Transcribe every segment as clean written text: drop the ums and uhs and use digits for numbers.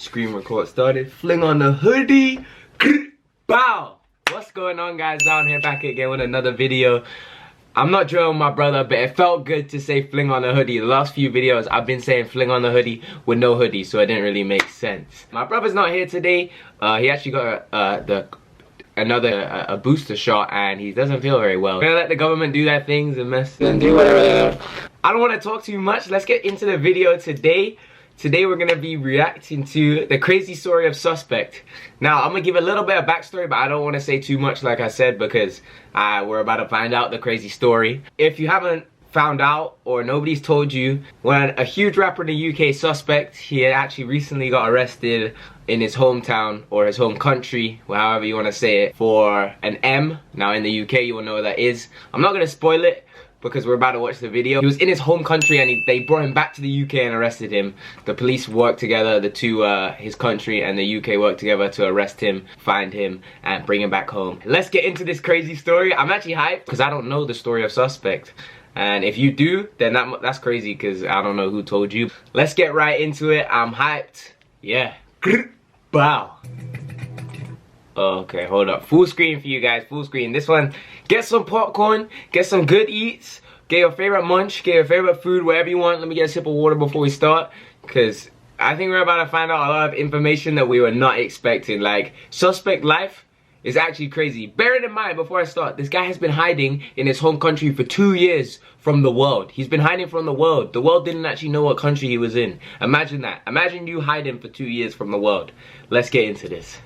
Screen record started. Fling on the hoodie. Bow. What's going on, guys? Down here back again with another video. I'm not drilling my brother, but it felt good to say fling on the hoodie. The last few videos I've been saying fling on the hoodie with no hoodie, so it didn't really make sense. My brother's not here today. He actually got a booster shot and he doesn't feel very well. We're gonna let the government do their things and mess and do whatever. I don't want to talk too much. Let's get into the video today. Today we're gonna be reacting to the crazy story of Suspect. Now I'm gonna give a little bit of backstory, but I don't want to say too much, like I said, because we're about to find out the crazy story. If you haven't found out or nobody's told you, when a huge rapper in the UK, Suspect, he had actually recently got arrested in his hometown or his home country, however you want to say it, for an M. Now in the UK you will know what that is. I'm not gonna spoil it because we're about to watch the video. He was in his home country and they brought him back to the UK and arrested him. The police worked together, his country and the UK worked together to arrest him, find him, and bring him back home. Let's get into this crazy story. I'm actually hyped because I don't know the story of Suspect. And if you do, then that's crazy because I don't know who told you. Let's get right into it. I'm hyped. Yeah. Bow. Okay, hold up. Full screen for you guys, full screen. This one, get some popcorn, get some good eats, get your favorite munch, get your favorite food, whatever you want. Let me get a sip of water before we start, because I think we're about to find out a lot of information that we were not expecting. Like, Suspect life is actually crazy. Bear it in mind before I start, this guy has been hiding in his home country for 2 years from the world. He's been hiding from the world. The world didn't actually know what country he was in. Imagine that. Imagine you hiding for 2 years from the world. Let's get into this.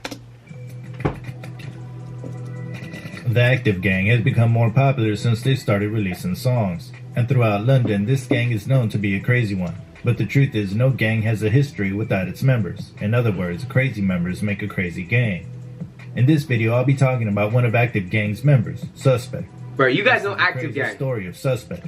The Active Gang has become more popular since they started releasing songs. And throughout London, this gang is known to be a crazy one. But the truth is, no gang has a history without its members. In other words, crazy members make a crazy gang. In this video, I'll be talking about one of Active Gang's members, Suspect. Bro, you guys know Active Gang. Story of Suspect.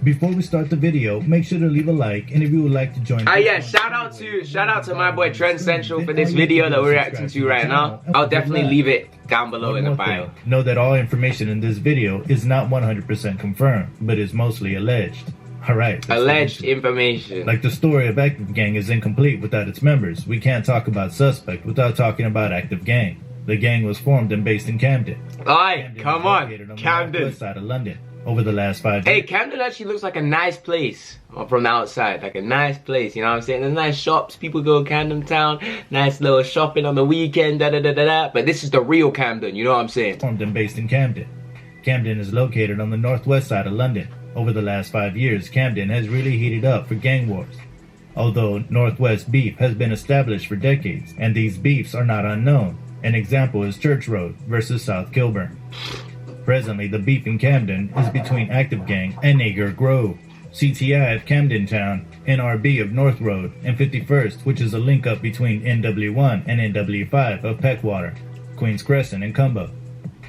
Before we start the video, make sure to leave a like, and if you would like to join... yeah, shout out to my boy Trend Central for this video that we're reacting to right now. I'll definitely leave it down below in the bio. Know that all information in this video is not 100% confirmed, but is mostly alleged. Alright. Alleged information. Like the story of Active Gang is incomplete without its members, we can't talk about Suspect without talking about Active Gang. The gang was formed and based in Camden. Alright, come on, Camden. West side of London. Over the last 5 years. Hey, Camden actually looks like a nice place from the outside. Like a nice place, you know what I'm saying? There's nice shops, people go to Camden town, nice little shopping on the weekend, da-da-da-da-da. But this is the real Camden, you know what I'm saying? Formed and based in Camden. Camden is located on the northwest side of London. Over the last 5 years, Camden has really heated up for gang wars. Although Northwest beef has been established for decades, and these beefs are not unknown. An example is Church Road versus South Kilburn. Presently, the beef in Camden is between Active Gang and Nager Grove, CTI of Camden Town, NRB of North Road, and 51st, which is a link-up between NW1 and NW5 of Peckwater, Queen's Crescent, and Cumbo.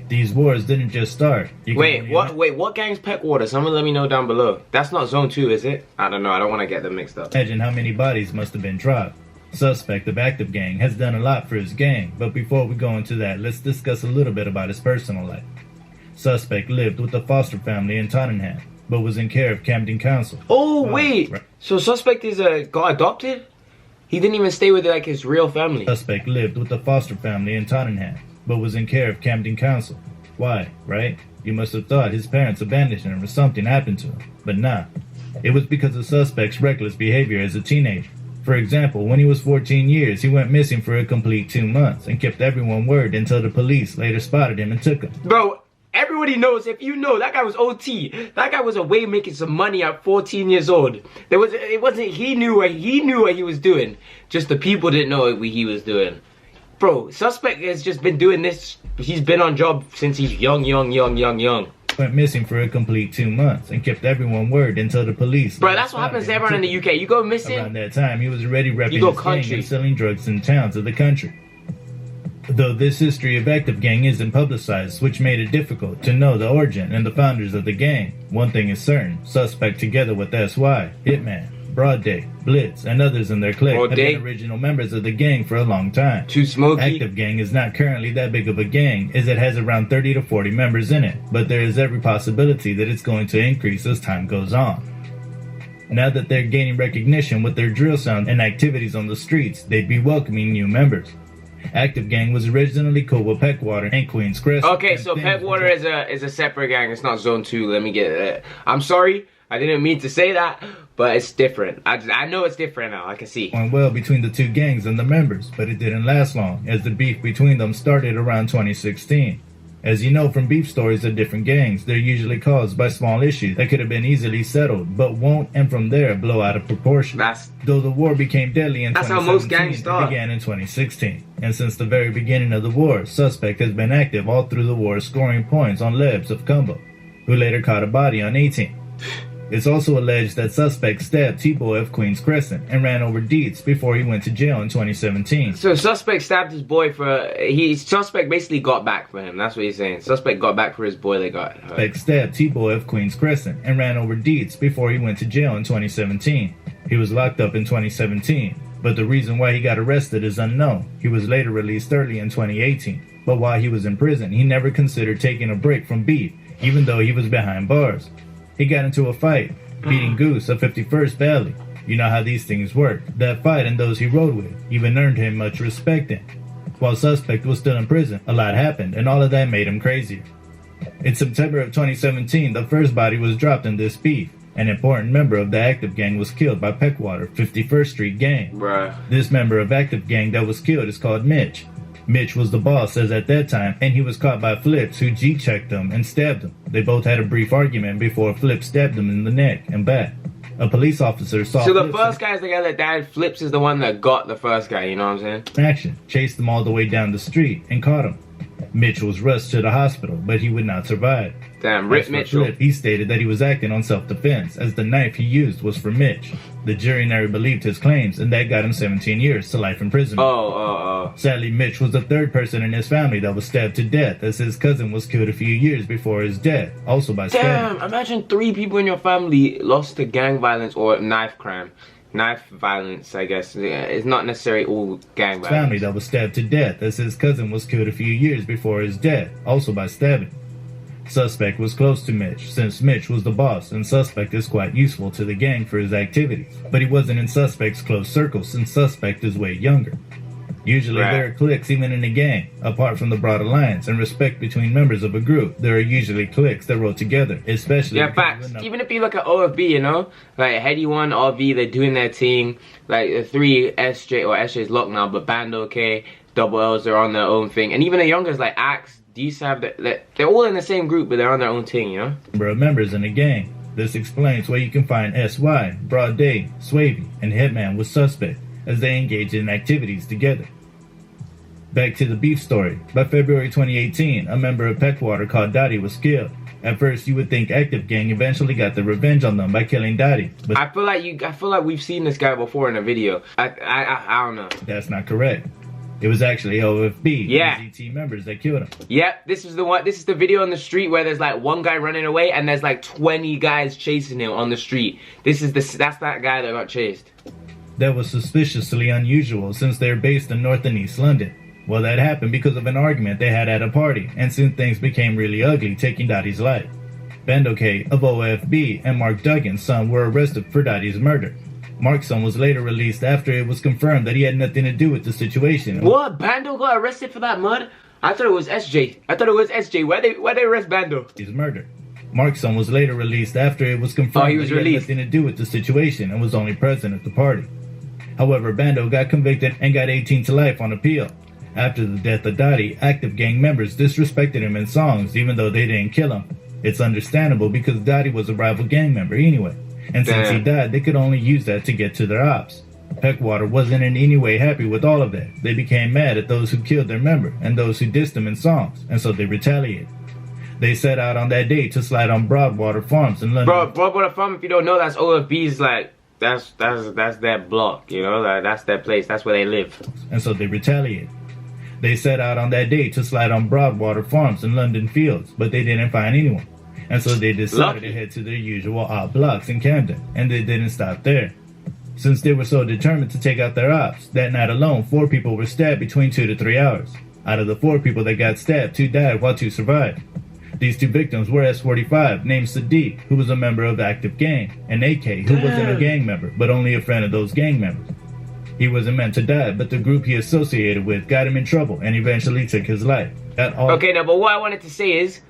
These wars didn't just start. Wait, what gang's Peckwater? Someone let me know down below. That's not Zone 2, is it? I don't know, I don't want to get them mixed up. Imagine how many bodies must have been dropped. Suspect of Active Gang has done a lot for his gang, but before we go into that, let's discuss a little bit about his personal life. Suspect lived with a foster family in Tottenham, but was in care of Camden Council. Oh, wait! So Suspect got adopted? He didn't even stay with like his real family. Suspect lived with a foster family in Tottenham, but was in care of Camden Council. Why, right? You must have thought his parents abandoned him or something happened to him, but nah. It was because of Suspect's reckless behavior as a teenager. For example, when he was 14 years, he went missing for a complete 2 months and kept everyone worried until the police later spotted him and took him. Bro, everybody knows, if you know, that guy was OT. That guy was away making some money at 14 years old. He knew what he was doing. Just the people didn't know what he was doing. Bro, Suspect has just been doing this. He's been on job since he's young. Went missing for a complete 2 months and kept everyone worried until the police. Bro, that's what happens to everyone in the UK. You go missing. Around that time, he was already repping his gang and selling drugs in towns of the country. Though this history of Active Gang isn't publicized, which made it difficult to know the origin and the founders of the gang, one thing is certain: Suspect together with SY, Hitman, Broad Day, Blitz, and others in their clique have been original members of the gang for a long time. Too smoky. Active Gang is not currently that big of a gang, as it has around 30 to 40 members in it, but there is every possibility that it's going to increase as time goes on. Now that they're gaining recognition with their drill sound and activities on the streets, they'd be welcoming new members. Active Gang was originally cool with Peckwater and Queen's Crest. Okay, so Peckwater is a separate gang. It's not Zone 2. Let me get it. I'm sorry. I didn't mean to say that, but it's different. I know it's different now. I can see. Went well between the two gangs and the members, but it didn't last long, as the beef between them started around 2016. As you know from beef stories of different gangs, they're usually caused by small issues that could have been easily settled, but won't, and from there blow out of proportion. Though the war became deadly in 2017, how most gangs start. It began in 2016. And since the very beginning of the war, Suspect has been active all through the war, scoring points on Lebs of Cumbo, who later caught a body on 18. It's also alleged that Suspect stabbed T-Boy of Queen's Crescent and ran over Dietz before he went to jail in 2017. So Suspect stabbed his boy for... Suspect basically got back for him. That's what he's saying. Suspect got back for his boy that got hurt. Suspect stabbed T-Boy of Queen's Crescent and ran over Dietz before he went to jail in 2017. He was locked up in 2017, but the reason why he got arrested is unknown. He was later released early in 2018. But while he was in prison, he never considered taking a break from beef, even though he was behind bars. He got into a fight, beating Goose of 51st Valley. You know how these things work. That fight and those he rode with even earned him much respect. While Suspect was still in prison, a lot happened, and all of that made him crazier. In September of 2017, the first body was dropped in this beef. An important member of the Active Gang was killed by Peckwater, 51st Street Gang. Bruh. This member of Active Gang that was killed is called Mitch. Mitch was the boss as at that time, and he was caught by Flips, who G-checked him and stabbed him. They both had a brief argument before Flips stabbed him in the neck and back. A police officer saw So the first guy's the guy that died. Flips is the one that got the first guy, you know what I'm saying? Action, chased him all the way down the street and caught him. Mitch was rushed to the hospital, but he would not survive. Damn, Rip Mitchell. Flip, he stated that he was acting on self-defense, as the knife he used was for Mitch. The jury never believed his claims, and that got him 17 years to life imprisonment. Sadly, Mitch was the third person in his family that was stabbed to death, as his cousin was killed a few years before his death, also by stabbing. Damn, imagine 3 people in your family lost to gang violence or knife crime. Knife violence, I guess. It's not necessarily all gang violence. Family that was stabbed to death, as his cousin was killed a few years before his death, also by stabbing. Suspect was close to Mitch, since Mitch was the boss, and Suspect is quite useful to the gang for his activities. But he wasn't in Suspect's close circle, since Suspect is way younger. Usually there are cliques even in a gang. Apart from the broad alliance and respect between members of a group, there are usually cliques that roll together, especially... Yeah, facts. Even if you look at OFB, you know? Like, Heady 1, RV, they're doing their thing. Like, the 3, SJ, or SJ's locked now, but Bando, K, Double L's, they're on their own thing. And even the youngers, like Axe, D-Sab, they're all in the same group, but they're on their own thing, you know? Number of members in a gang. This explains why you can find SY, Broad Day, Swavey, and Hitman with Suspect, as they engage in activities together. Back to the beef story. By February 2018, a member of Peckwater called Dottie was killed. At first, you would think Active Gang eventually got the revenge on them by killing Dottie, but I feel like we've seen this guy before in a video. I don't know. That's not correct. It was actually OFB, yeah, ZT members that killed him. Yep, this is the one. This is the video on the street where there's like one guy running away and there's like 20 guys chasing him on the street. That's that guy that got chased. That was suspiciously unusual since they're based in North and East London. Well, that happened because of an argument they had at a party, and soon things became really ugly, taking Dottie's life. Bando K of OFB and Mark Duggan's son were arrested for Dottie's murder. Mark's son was later released after it was confirmed that he had nothing to do with the situation. What? Bando got arrested for that murder? I thought it was SJ. Why they arrest Bando? His murder. Mark's son was later released after it was confirmed he was that he had nothing to do with the situation and was only present at the party. However, Bando got convicted and got 18 to life on appeal. After the death of Dottie, Active Gang members disrespected him in songs even though they didn't kill him. It's understandable because Dottie was a rival gang member anyway. And since he died, they could only use that to get to their ops. Peckwater wasn't in any way happy with all of that. They became mad at those who killed their member and those who dissed him in songs, and so they retaliated. They set out on that day to slide on Broadwater Farms in London. Bro, Broadwater Farm, if you don't know, that's OFB's, like, that's their block, you know? Like, that's their place, that's where they live. And so they retaliated. They set out on that day to slide on Broadwater Farms in London Fields, but they didn't find anyone. And so they decided to head to their usual odd blocks in Camden, and they didn't stop there. Since they were so determined to take out their ops, that night alone, 4 people were stabbed between 2 to 3 hours. Out of the 4 people that got stabbed, 2 died while 2 survived. These two victims were S45, named Sadiq, who was a member of active gang, and AK, who wasn't a gang member, but only a friend of those gang members. He wasn't meant to die, but the group he associated with got him in trouble and eventually took his life. Okay, now, but what I wanted to say is,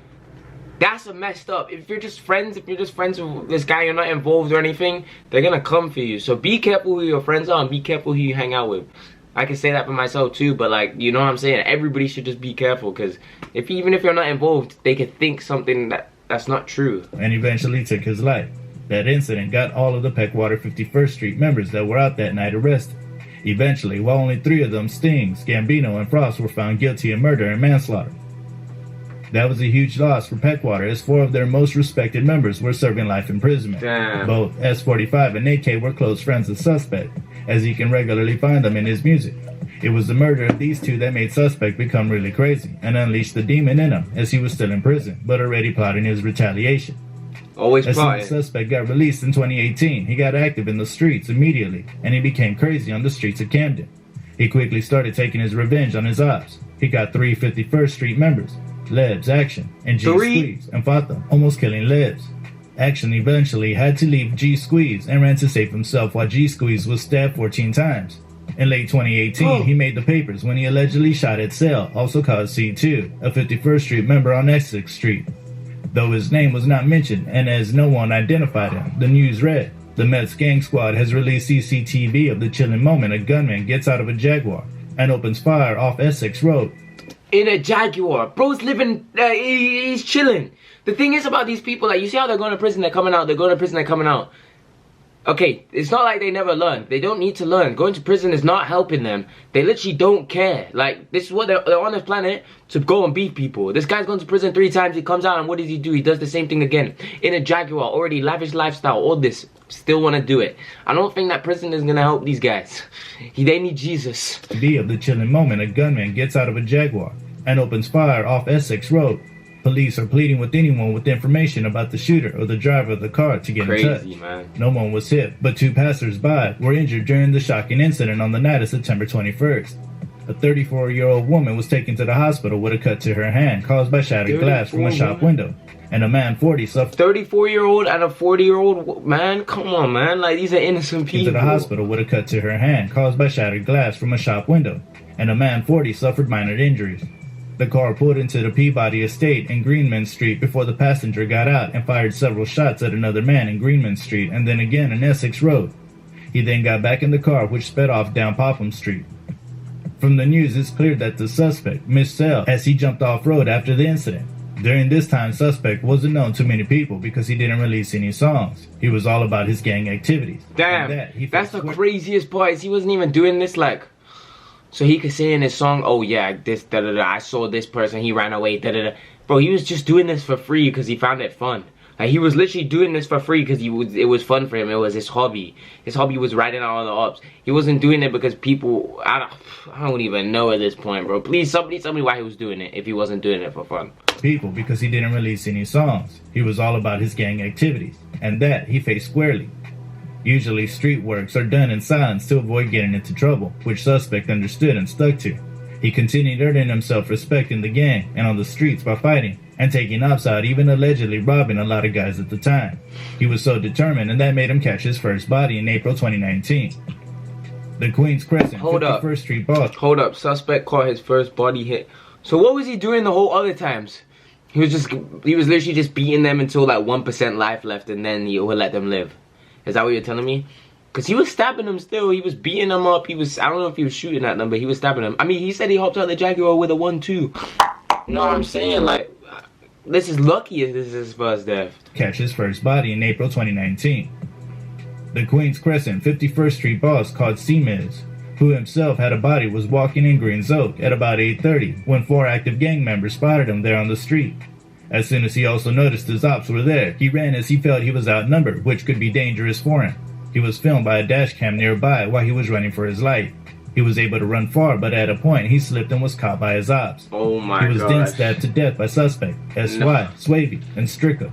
that's a messed up. If you're just friends with this guy, you're not involved or anything, they're gonna come for you. So be careful who your friends are and be careful who you hang out with. I can say that for myself too, but like, you know what I'm saying? Everybody should just be careful, because even if you're not involved, they could think something that's not true. And eventually took his life. That incident got all of the Peckwater 51st Street members that were out that night arrested. Eventually, while only 3 of them, Stings, Gambino, and Frost, were found guilty of murder and manslaughter. That was a huge loss for Peckwater, as 4 of their most respected members were serving life imprisonment. Damn. Both S45 and AK were close friends of Suspect, as you can regularly find them in his music. It was the murder of these 2 that made Suspect become really crazy and unleashed the demon in him, as he was still in prison, but already plotting his retaliation. Always as plotting. As soon as Suspect got released in 2018, he got active in the streets immediately, and he became crazy on the streets of Camden. He quickly started taking his revenge on his ops. He got 3 51st Street members, Lebs, Action, and G Squeeze, and fought them, almost killing Lebs. Action eventually had to leave G Squeeze and ran to save himself while G Squeeze was stabbed 14 times. In late 2018, he made the papers when he allegedly shot at Cell, also called C2, a 51st Street member on Essex Street. Though his name was not mentioned, and as no one identified him, the news read, the Mets gang squad has released CCTV of the chilling moment a gunman gets out of a Jaguar and opens fire off Essex Road. In a Jaguar. Bro's living, he's chilling. The thing is about these people, like, you see how they're going to prison, they're coming out, they're going to prison, they're coming out. Okay, it's not like they never learn. They don't need to learn. Going to prison is not helping them. They literally don't care. Like, this is what they're on this planet to go and beat people. This guy's gone to prison 3 times, he comes out, and what does he do? He does the same thing again. In a Jaguar, already lavish lifestyle, all this. Still want to do it. I don't think that prison is going to help these guys. They need Jesus. Be of the chilling moment a gunman gets out of a Jaguar and opens fire off Essex Road. Police are pleading with anyone with information about the shooter or the driver of the car to get in touch. Man. No one was hit, but 2 passers-by were injured during the shocking incident on the night of September 21st. A 34-year-old woman was taken to the hospital with a cut to her hand caused by shattered glass from a shop window. And a man 40 suffered. 34-year-old and a 40-year-old man? Come on, man. Like, these are innocent people. Into the hospital with a cut to her hand caused by shattered glass from a shop window. And a man 40 suffered minor injuries. The car pulled into the Peabody Estate in Greenman Street before the passenger got out and fired several shots at another man in Greenman Street and then again in Essex Road. He then got back in the car, which sped off down Popham Street. From the news, it's clear that the suspect missed Cell as he jumped off-road after the incident. During this time, Suspect wasn't known to many people because he didn't release any songs. He was all about his gang activities. Damn, that's the craziest part is he wasn't even doing this like... So he could say in his song, oh yeah, this, da-da-da, I saw this person, he ran away, da-da-da. Bro, he was just doing this for free because he found it fun. Like, he was literally doing this for free because it was fun for him. It was his hobby. His hobby was writing out all the ops. He wasn't doing it because people, I don't even know at this point, bro. Please, somebody tell me why he was doing it if he wasn't doing it for fun. People because he didn't release any songs. He was all about his gang activities. And that he faced squarely. Usually street works are done in silence to avoid getting into trouble, which Suspect understood and stuck to. He continued earning himself respect in the gang and on the streets by fighting and taking ops out, even allegedly robbing a lot of guys at the time. He was so determined, and that made him catch his first body in April 2019. The Queens Crescent, 51st Street boss. Hold up, Suspect caught his first body hit. So what was he doing the whole other times? He was literally just beating them until like 1% life left, and then he would let them live. Is that what you're telling me? Because he was stabbing them still. He was beating them up. I don't know if he was shooting at them, but he was stabbing them. I mean, he said he hopped out the Jaguar with a 1-2. You know what I'm saying? Like, this is lucky if this is his first death. Catch his first body in April 2019. The Queens Crescent 51st Street boss called C-Miz, who himself had a body, was walking in Greens Oak at about 8:30 when 4 active gang members spotted him there on the street. As soon as he also noticed his ops were there, he ran as he felt he was outnumbered, which could be dangerous for him. He was filmed by a dash cam nearby while he was running for his life. He was able to run far, but at a point he slipped and was caught by his ops. Oh my god. He was then stabbed to death by Suspect, SY, Swavey, and Stricker.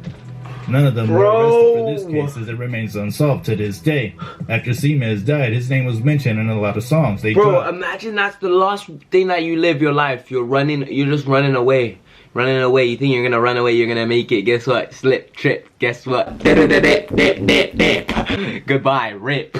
None of them were arrested for this case as it remains unsolved to this day. After C-Miz died, his name was mentioned in a lot of songs. Imagine that's the last thing that you live your life. You're just running away. Running away, you think you're gonna run away, you're gonna make it. Guess what? Slip, trip, guess what? Goodbye, rip.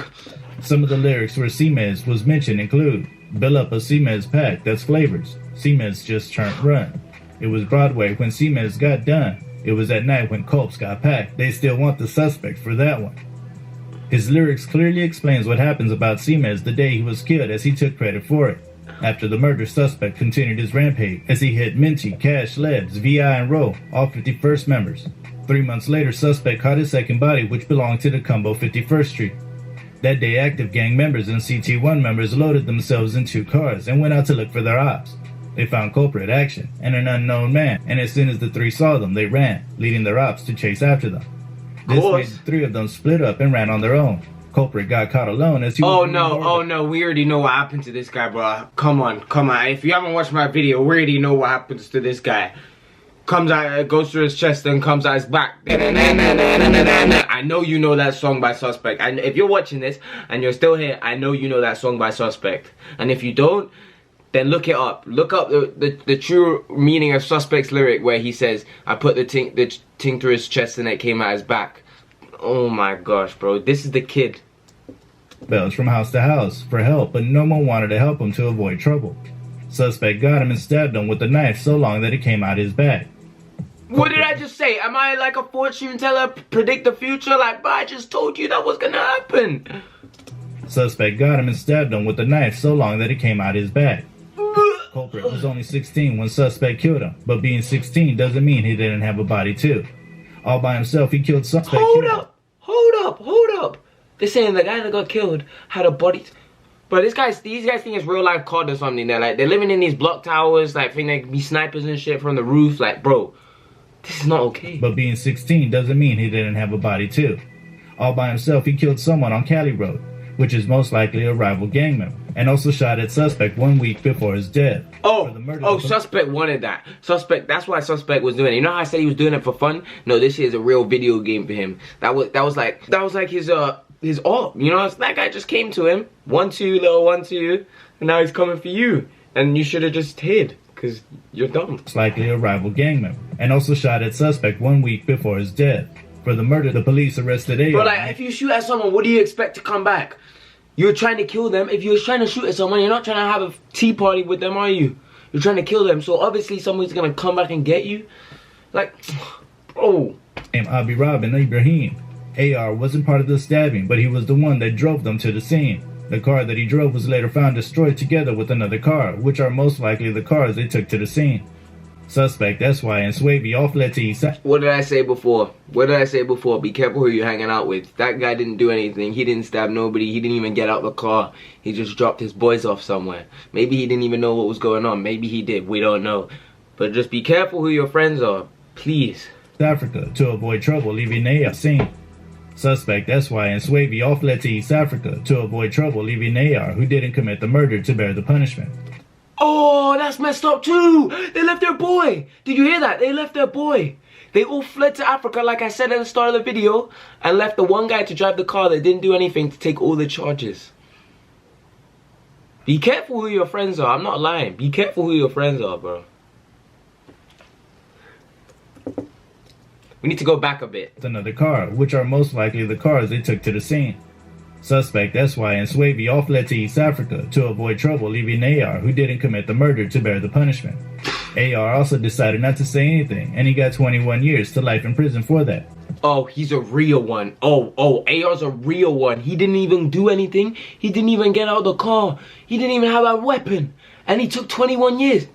Some of the lyrics where CMES was mentioned include, "Bill up a CMES pack, that's flavors. CMES just turned run. It was Broadway when CMES got done. It was at night when Colps got packed. They still want the suspect for that one." His lyrics clearly explains what happens about CMES the day he was killed, as he took credit for it. After the murder, suspect continued his rampage as he hit Minty, Cash, Lebs, VI, and Rowe, all 51st members. 3 months later, suspect caught his second body, which belonged to the Cumbo 51st Street. That day, active gang members and CT1 members loaded themselves in 2 cars and went out to look for their ops. They found culprit action and an unknown man, and as soon as the 3 saw them, they ran, leading their ops to chase after them. This made the 3 of them split up and ran on their own. Culprit got caught alone as he was... Oh no, we already know what happened to this guy, bro. Come on. If you haven't watched my video, we already know what happens to this guy. Comes out, goes through his chest, and comes out his back. I know you know that song by Suspect. And if you're watching this and you're still here, I know you know that song by Suspect. And if you don't, then look it up. Look up the true meaning of Suspect's lyric where he says, "I put the ting through his chest and it came out his back." Oh my gosh, bro. This is the kid. Bells from house to house for help, but no one wanted to help him to avoid trouble. Suspect got him and stabbed him with a knife so long that it came out his back. What did I just say? Am I like a fortune teller, predict the future? Like, but I just told you that was gonna happen. Suspect got him and stabbed him with a knife so long that it came out his back. Culprit was only 16 when suspect killed him, but being 16 doesn't mean he didn't have a body too. All by himself, he killed suspect. Hold up. They're saying the guy that got killed had a body. But these guys think it's real life COD or something. They're living in these block towers, like think they could be snipers and shit from the roof. Like, bro, this is not okay. But being 16 doesn't mean he didn't have a body too. All by himself, he killed someone on Cali Road, which is most likely a rival gang member, and also shot at suspect 1 week before his death. Suspect wanted that. That's why Suspect was doing it. You know how I said he was doing it for fun? No, this is a real video game for him. That was like his art. You know, that guy just came to him, 1-2, little 1-2, and now he's coming for you. And you should have just hid, because you're dumb. Most likely a rival gang member, and also shot at suspect 1 week before his death. For the murder, the police arrested AR. But like, if you shoot at someone, what do you expect to come back? You're trying to kill them. If you're trying to shoot at someone, you're not trying to have a tea party with them, are you? You're trying to kill them, so obviously someone's gonna come back and get you. Like, bro. Named Abi Robin Ibrahim. AR wasn't part of the stabbing, but he was the one that drove them to the scene. The car that he drove was later found destroyed together with another car, which are most likely the cars they took to the scene. Suspect, SY, and Swavey all fled to East Side. What did I say before? Be careful who you're hanging out with. That guy didn't do anything. He didn't stab nobody. He didn't even get out the car. He just dropped his boys off somewhere. Maybe he didn't even know what was going on. Maybe he did. We don't know. But just be careful who your friends are. Please. Africa to avoid trouble, leaving AR scene. Suspect, SY, and Swavey all fled to East Africa to avoid trouble, leaving AR, who didn't commit the murder, to bear the punishment. Oh, that's messed up too. They left their boy. Did you hear that? They left their boy. They all fled to Africa, like I said at the start of the video, and left the one guy to drive the car that didn't do anything to take all the charges. Be careful who your friends are. I'm not lying. Be careful who your friends are, bro. We need to go back a bit. Another car, which are most likely the cars they took to the scene. Suspect, SY, and Swavey all fled to East Africa to avoid trouble, leaving AR, who didn't commit the murder, to bear the punishment. AR also decided not to say anything, and he got 21 years to life in prison for that. Oh, he's a real one. Oh, AR's a real one. He didn't even do anything. He didn't even get out of the car. He didn't even have a weapon. And he took 21 years.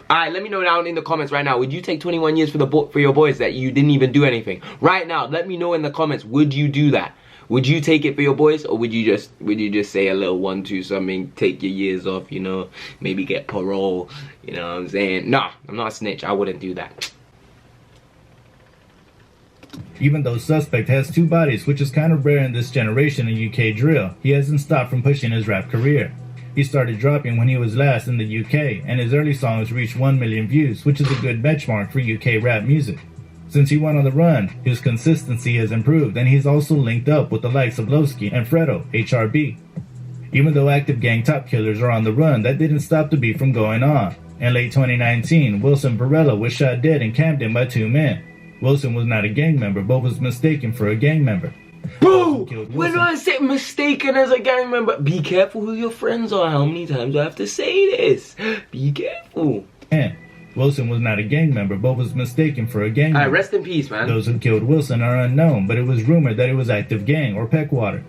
Alright, let me know down in the comments right now. Would you take 21 years for your boys that you didn't even do anything? Right now, let me know in the comments. Would you do that? Would you take it for your boys, or would you just say a little 1-2 something, take your years off, you know, maybe get parole, you know what I'm saying? Nah, I'm not a snitch. I wouldn't do that. Even though Suspect has 2 bodies, which is kind of rare in this generation in UK drill, he hasn't stopped from pushing his rap career. He started dropping when he was last in the UK, and his early songs reached 1 million views, which is a good benchmark for UK rap music. Since he went on the run, his consistency has improved, and he's also linked up with the likes of Lowski and Fredo, HRB. Even though active gang top killers are on the run, that didn't stop the beef from going on. In late 2019, Wilson Varela was shot dead in Camden by 2 men. Wilson was not a gang member, but was mistaken for a gang member. Bro, when I say mistaken as a gang member, be careful who your friends are. How many times do I have to say this? Be careful. And Wilson was not a gang member, but was mistaken for a gang member. Alright, rest in peace, man. Those who killed Wilson are unknown, but it was rumored that it was active gang or Peckwater.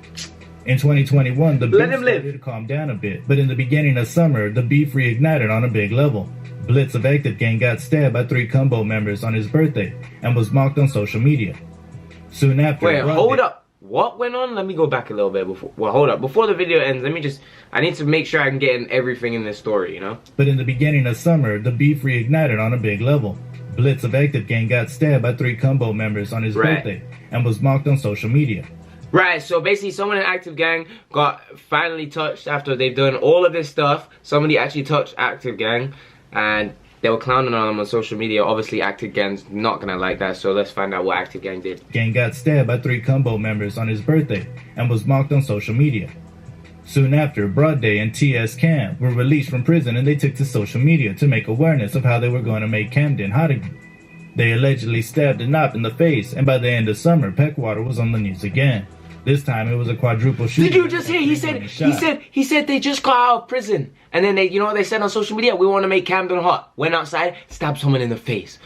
In 2021, the beef started to calm down a bit, but in the beginning of summer, the beef reignited on a big level. Blitz of Active Gang got stabbed by 3 combo members on his birthday and was mocked on social media. Soon after... Wait, hold up. What went on? Let me go back a little bit before. Well, hold up. Before the video ends, I need to make sure I can get in everything in this story, you know? But in the beginning of summer, the beef reignited on a big level. Blitz of Active Gang got stabbed by 3 combo members on his birthday and was mocked on social media. Right, so basically someone in Active Gang got finally touched after they've done all of this stuff. Somebody actually touched Active Gang and they were clowning on them on social media. Obviously, Active Gang's not gonna like that, so let's find out what Active Gang did. Gang got stabbed by 3 combo members on his birthday and was mocked on social media. Soon after, Broad Day and TUES Cam were released from prison and they took to social media to make awareness of how they were going to make Camden hot again. They allegedly stabbed a Knop in the face, and by the end of summer, Peckwater was on the news again. This time it was a quadruple shooting. Did you just hear? He said they just got out of prison. And then they, you know what they said on social media? We want to make Camden hot. Went outside, stabbed someone in the face.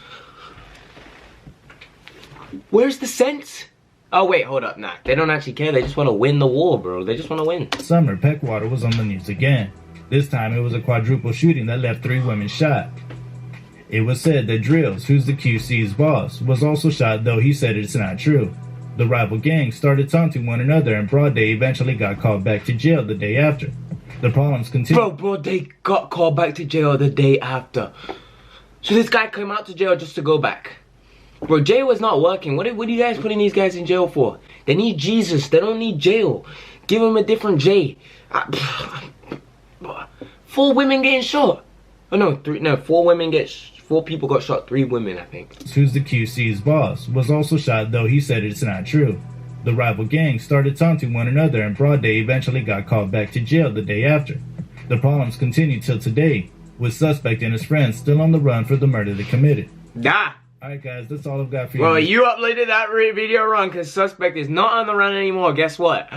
Where's the sense? Oh wait, hold up, nah. They don't actually care, they just want to win the war, bro. They just want to win. Summer, Peckwater was on the news again. This time it was a quadruple shooting that left 3 women shot. It was said that Drills, who's the QC's boss, was also shot, though he said it's not true. The rival gangs started taunting one another, and Broad Day eventually got called back to jail the day after. The problems continued. Bro, Broad Day got called back to jail the day after. So this guy came out to jail just to go back. Bro, jail was not working. What are you guys putting these guys in jail for? They need Jesus. They don't need jail. Give them a different J. 4 women getting shot. Oh no, 3. No, 4 women get. 4 people got shot. 3 women, I think. Who's the QC's boss was also shot, though he said it's not true. The rival gangs started taunting one another, and Broad Day eventually got called back to jail the day after. The problems continued till today, with suspect and his friends still on the run for the murder they committed. Nah. Alright guys, that's all I've got for you. Well, you uploaded that video wrong because suspect is not on the run anymore. Guess what?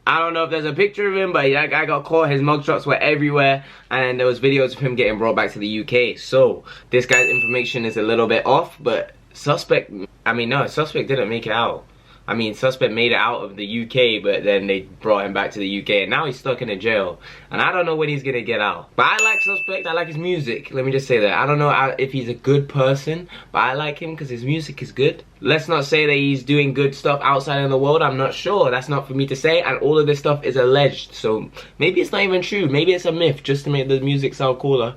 I don't know if there's a picture of him, but that guy got caught. His mugshots were everywhere, and there was videos of him getting brought back to the UK. So this guy's information is a little bit off, but suspect didn't make it out. I mean, suspect made it out of the UK, but then they brought him back to the UK, and now he's stuck in a jail. And I don't know when he's gonna get out. But I like suspect. I like his music. Let me just say that. I don't know if he's a good person, but I like him because his music is good. Let's not say that he's doing good stuff outside in the world. I'm not sure. That's not for me to say. And all of this stuff is alleged. So maybe it's not even true. Maybe it's a myth just to make the music sound cooler.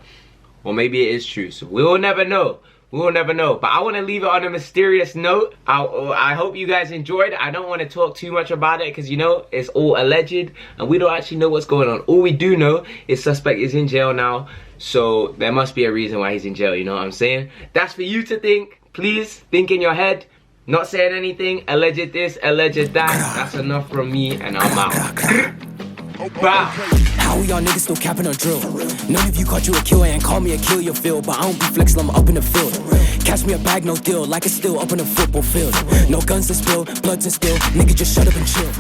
Or maybe it is true. So we will never know. We will never know. But I want to leave it on a mysterious note. I hope you guys enjoyed. I don't want to talk too much about it because, you know, it's all alleged. And we don't actually know what's going on. All we do know is suspect is in jail now. So there must be a reason why he's in jail. You know what I'm saying? That's for you to think. Please think in your head. Not saying anything. Alleged this, alleged that. That's enough from me. And I'm out. Bye. How y'all niggas still capping a drill? None of you caught you a killer and call me a kill your feel, but I don't be flexing, I'm up in the field. Catch me a bag, no deal, like it's still up in the football field. No guns to spill, blood to spill, nigga just shut up and chill.